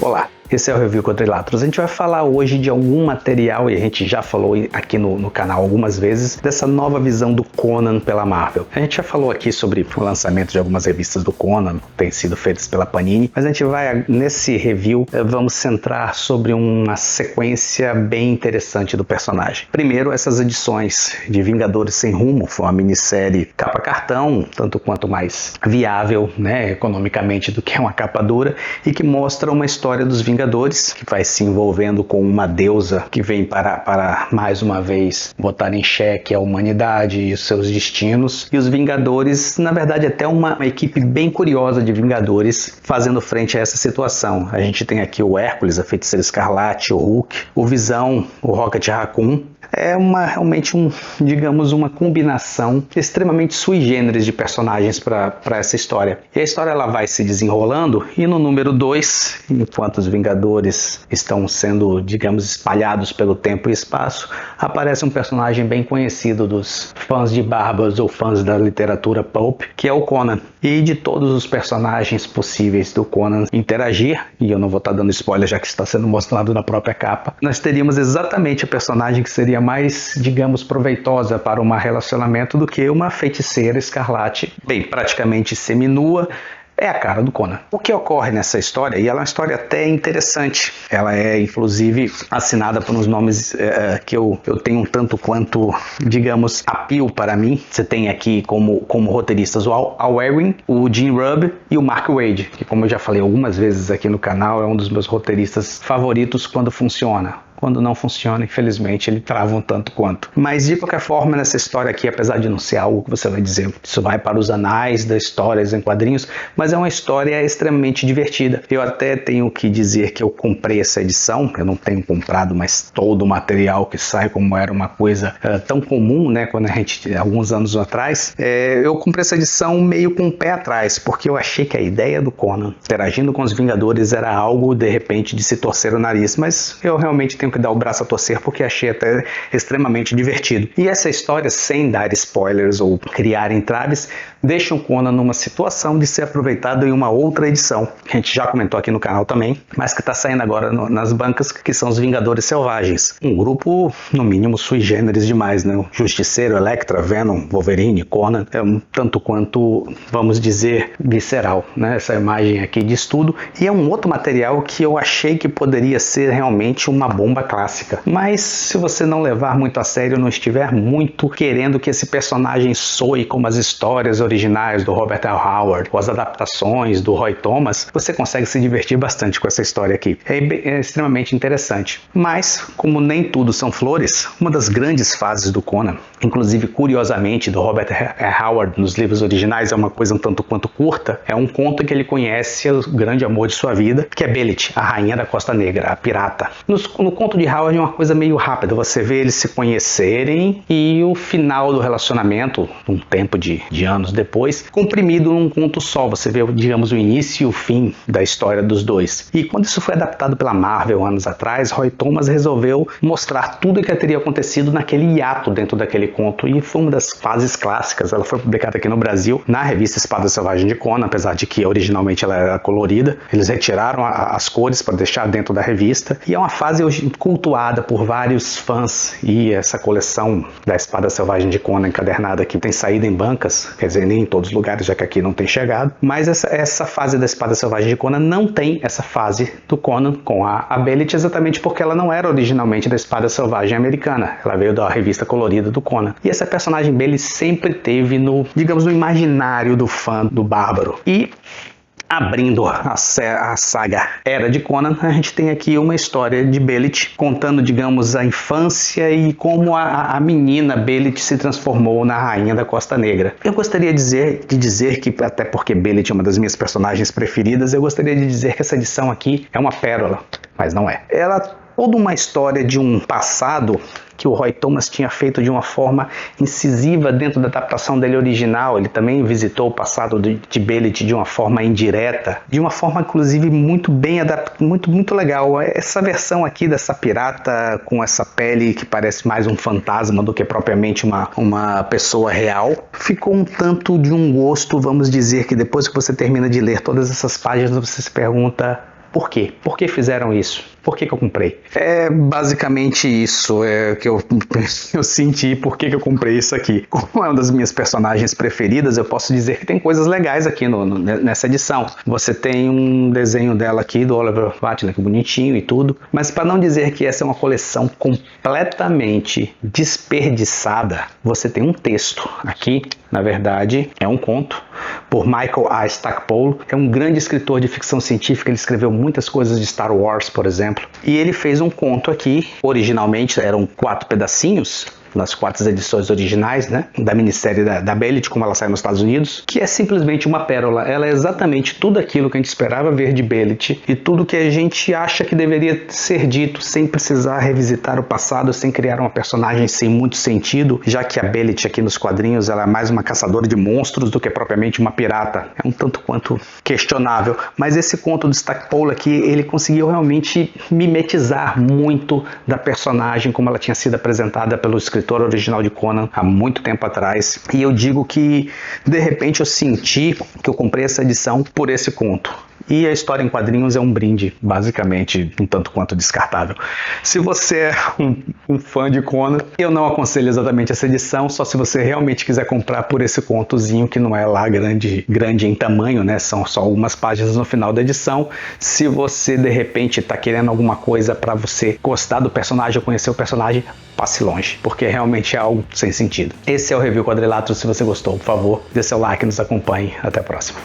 Olá, esse é o Review Quadrilatros. A gente vai falar hoje de algum material, e a gente já falou aqui no canal algumas vezes, dessa nova visão do Conan pela Marvel. A gente já falou aqui sobre o lançamento de algumas revistas do Conan, que têm sido feitas pela Panini, mas a gente vai, nesse review, vamos centrar sobre uma sequência bem interessante do personagem. Primeiro, essas edições de Vingadores Sem Rumo, foi uma minissérie capa cartão, tanto quanto mais viável, né, economicamente, do que uma capa dura, e que mostra uma história dos Vingadores, que vai se envolvendo com uma deusa que vem para mais uma vez botar em xeque a humanidade e os seus destinos. E os Vingadores, na verdade, até uma equipe bem curiosa de Vingadores fazendo frente a essa situação. A gente tem aqui o Hércules, a Feiticeira Escarlate, o Hulk, o Visão, o Rocket Raccoon. É realmente digamos, uma combinação extremamente sui generis de personagens para essa história. E a história ela vai se desenrolando e no número 2, enquanto os Vingadores estão sendo, digamos, espalhados pelo tempo e espaço, aparece um personagem bem conhecido dos fãs de barbas ou fãs da literatura pulp, que é o Conan. E de todos os personagens possíveis do Conan interagir, e eu não vou estar dando spoiler já que está sendo mostrado na própria capa, nós teríamos exatamente a personagem que seria mais, digamos, proveitosa para um relacionamento do que uma feiticeira escarlate, bem, praticamente seminua. É a cara do Conan. O que ocorre nessa história, e ela é uma história até interessante, ela é inclusive assinada por uns nomes que eu tenho um tanto quanto, digamos, appeal para mim. Você tem aqui como roteiristas o Al Ewing, o Jim Rubb e o Mark Waid, que, como eu já falei algumas vezes aqui no canal, é um dos meus roteiristas favoritos quando funciona. Quando não funciona, infelizmente, ele trava um tanto quanto. Mas, de qualquer forma, nessa história aqui, apesar de não ser algo que você vai dizer, isso vai para os anais da história em quadrinhos, mas é uma história extremamente divertida. Eu até tenho que dizer que eu comprei essa edição, eu não tenho comprado, mas todo o material que sai, como era uma coisa tão comum, né, quando a gente, alguns anos atrás, eu comprei essa edição meio com o pé atrás, porque eu achei que a ideia do Conan, interagindo com os Vingadores, era algo, de repente, de se torcer o nariz, mas eu realmente tenho que dar o braço a torcer porque achei até extremamente divertido. E essa história, sem dar spoilers ou criar entraves, deixa o Conan numa situação de ser aproveitado em uma outra edição, que a gente já comentou aqui no canal também, mas que está saindo agora nas bancas, que são os Vingadores Selvagens. Um grupo, no mínimo, sui generis demais, né? O Justiceiro, Elektra, Venom, Wolverine, Conan, é um tanto quanto, vamos dizer, visceral, né? Essa imagem aqui diz tudo, e é um outro material que eu achei que poderia ser realmente uma bomba clássica. Mas se você não levar muito a sério, não estiver muito querendo que esse personagem soe como as histórias originais do Robert L. Howard, ou as adaptações do Roy Thomas, você consegue se divertir bastante com essa história aqui. É extremamente interessante. Mas, como nem tudo são flores, uma das grandes fases do Conan, inclusive curiosamente do Robert L. Howard nos livros originais, é uma coisa um tanto quanto curta, é um conto que ele conhece o grande amor de sua vida, que é Belit, a rainha da Costa Negra, a pirata. No conto de Howard é uma coisa meio rápida, você vê eles se conhecerem e o final do relacionamento, um tempo de anos depois, comprimido num conto só. Você vê, digamos, o início e o fim da história dos dois. E quando isso foi adaptado pela Marvel anos atrás, Roy Thomas resolveu mostrar tudo o que teria acontecido naquele hiato dentro daquele conto, e foi uma das fases clássicas. Ela foi publicada aqui no Brasil na revista Espada Selvagem de Conan, apesar de que originalmente ela era colorida. Eles retiraram as cores para deixar dentro da revista, e é uma fase hoje cultuada por vários fãs, e essa coleção da Espada Selvagem de Conan encadernada aqui tem saído em bancas, quer dizer, nem em todos os lugares, já que aqui não tem chegado, mas essa fase da Espada Selvagem de Conan não tem essa fase do Conan com a Belit, exatamente porque ela não era originalmente da Espada Selvagem americana, ela veio da revista colorida do Conan, e essa personagem Belit sempre teve digamos, no imaginário do fã do Bárbaro. E abrindo a saga Era de Conan, a gente tem aqui uma história de Belit contando, digamos, a infância e como a menina Belit se transformou na rainha da Costa Negra. Eu gostaria de dizer que, até porque Belit é uma das minhas personagens preferidas, eu gostaria de dizer que essa edição aqui é uma pérola, mas não é. Ela toda uma história de um passado que o Roy Thomas tinha feito de uma forma incisiva dentro da adaptação dele original. Ele também visitou o passado de Belit de uma forma indireta, de uma forma inclusive muito bem adaptada, muito legal. Essa versão aqui dessa pirata com essa pele que parece mais um fantasma do que propriamente uma pessoa real, ficou um tanto de um gosto, vamos dizer, que depois que você termina de ler todas essas páginas você se pergunta: Por quê? Por que fizeram isso? Por que eu comprei? É basicamente isso que eu senti. Por que eu comprei isso aqui? Como é uma das minhas personagens preferidas, eu posso dizer que tem coisas legais aqui nessa edição. Você tem um desenho dela aqui, do Oliver Wattler, que é bonitinho e tudo. Mas para não dizer que essa é uma coleção completamente desperdiçada, você tem um texto aqui. Na verdade, é um conto por Michael A. Stackpole, que é um grande escritor de ficção científica. Ele escreveu muitas coisas de Star Wars, por exemplo. E ele fez um conto aqui, originalmente eram 4 pedacinhos, nas 4 edições originais, né, da minissérie da Belit, como ela saiu nos Estados Unidos, que é simplesmente uma pérola. Ela é exatamente tudo aquilo que a gente esperava ver de Belit e tudo que a gente acha que deveria ser dito, sem precisar revisitar o passado, sem criar uma personagem sem muito sentido, já que a Belit aqui nos quadrinhos ela é mais uma caçadora de monstros do que propriamente uma pirata. É um tanto quanto questionável, mas esse conto do Stackpole aqui, ele conseguiu realmente mimetizar muito da personagem como ela tinha sido apresentada pelo escritor original de Conan há muito tempo atrás. E eu digo que de repente eu senti que eu comprei essa edição por esse conto. E a história em quadrinhos é um brinde, basicamente, um tanto quanto descartável. Se você é um fã de Conan, eu não aconselho exatamente essa edição, só se você realmente quiser comprar por esse contozinho, que não é lá grande em tamanho, né? São só algumas páginas no final da edição. Se você, de repente, está querendo alguma coisa para você gostar do personagem ou conhecer o personagem, passe longe, porque realmente é algo sem sentido. Esse é o Review Quadrilatos. Se você gostou, por favor, dê seu like e nos acompanhe. Até a próxima.